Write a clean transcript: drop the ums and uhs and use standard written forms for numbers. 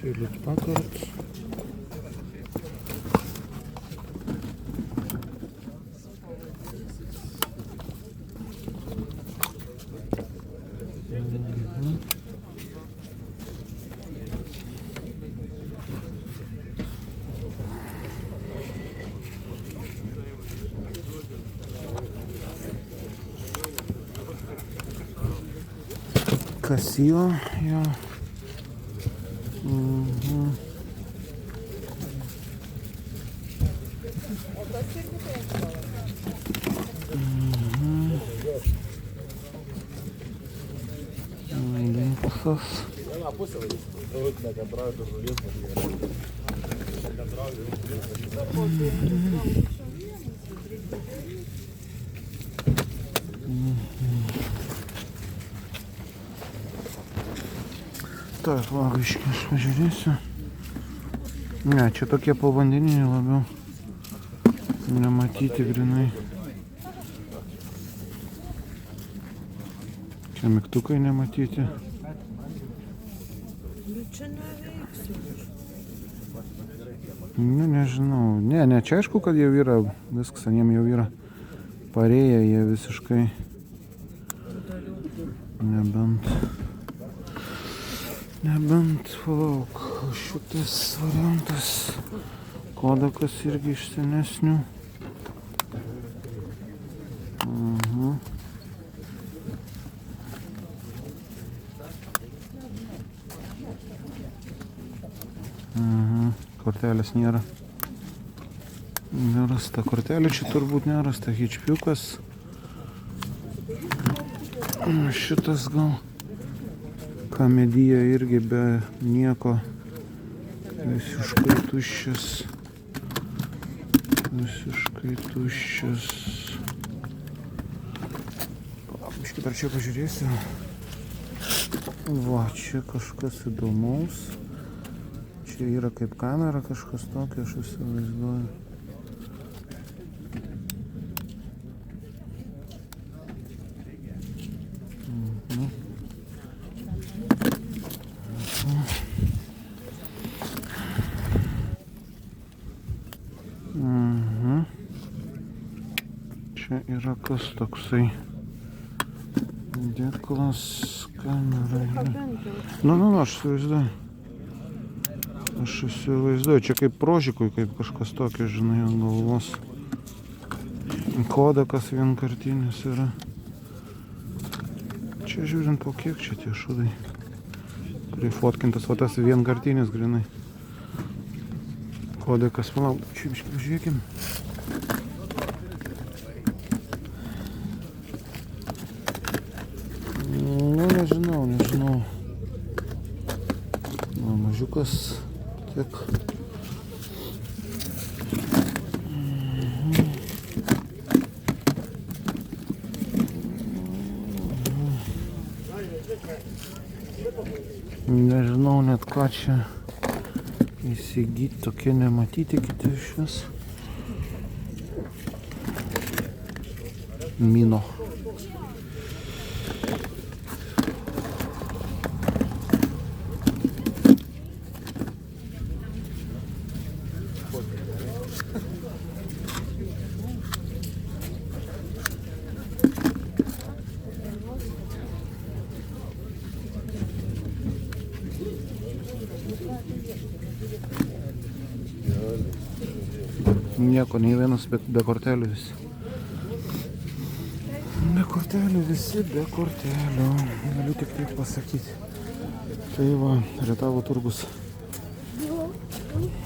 Hewlett Packard. Casio, jo. Limpusas. Так, лагочки aš pažiūrėsiu. Ne, čia tokie povandeniniai labiau. Nematyti grinai. Čia mygtukai nematyti. Čia neveiksiu. Nu, nežinau. Ne, čia aišku, kad jau yra. Viskas ant jiem jau yra. Parėję jie visiškai. Nebent, palauk, šitas variantas, kodakas irgi iš senesnių. Kortelės nėra. Nerasta kortelė, čia turbūt nerasta hičpiukas. Šitas gal kamedija irgi be nieko, visiškai tuščias. Biškį dar čia pažiūrėsiu. Va, čia kažkas įdomaus. Čia yra kaip kamera, kažkas tokio, aš įsivaizduoju. Čia yra kas toksai dėklas kamera. Nu, aš įsivaizduoju. Čia kaip prožikui, kaip kažkas tokio, žinai, ant galvos. Kodakas vienkartinis yra. Čia žiūrint po kiek čia tie šudai. Prifotkintas, o tas vienkartinis grinai. Kodakas, palauk, čia biškį pažiūrėkim. Nu, nežinau. Na, mažiukas tiek. Nežinau net ką čia įsigyti, tokie nematyti kiti iš vis. Mino. Nieko, nei vienas be kortelių visi. Be kortelių. Galiu tik taip pasakyti. Tai va, Rietavo turgus.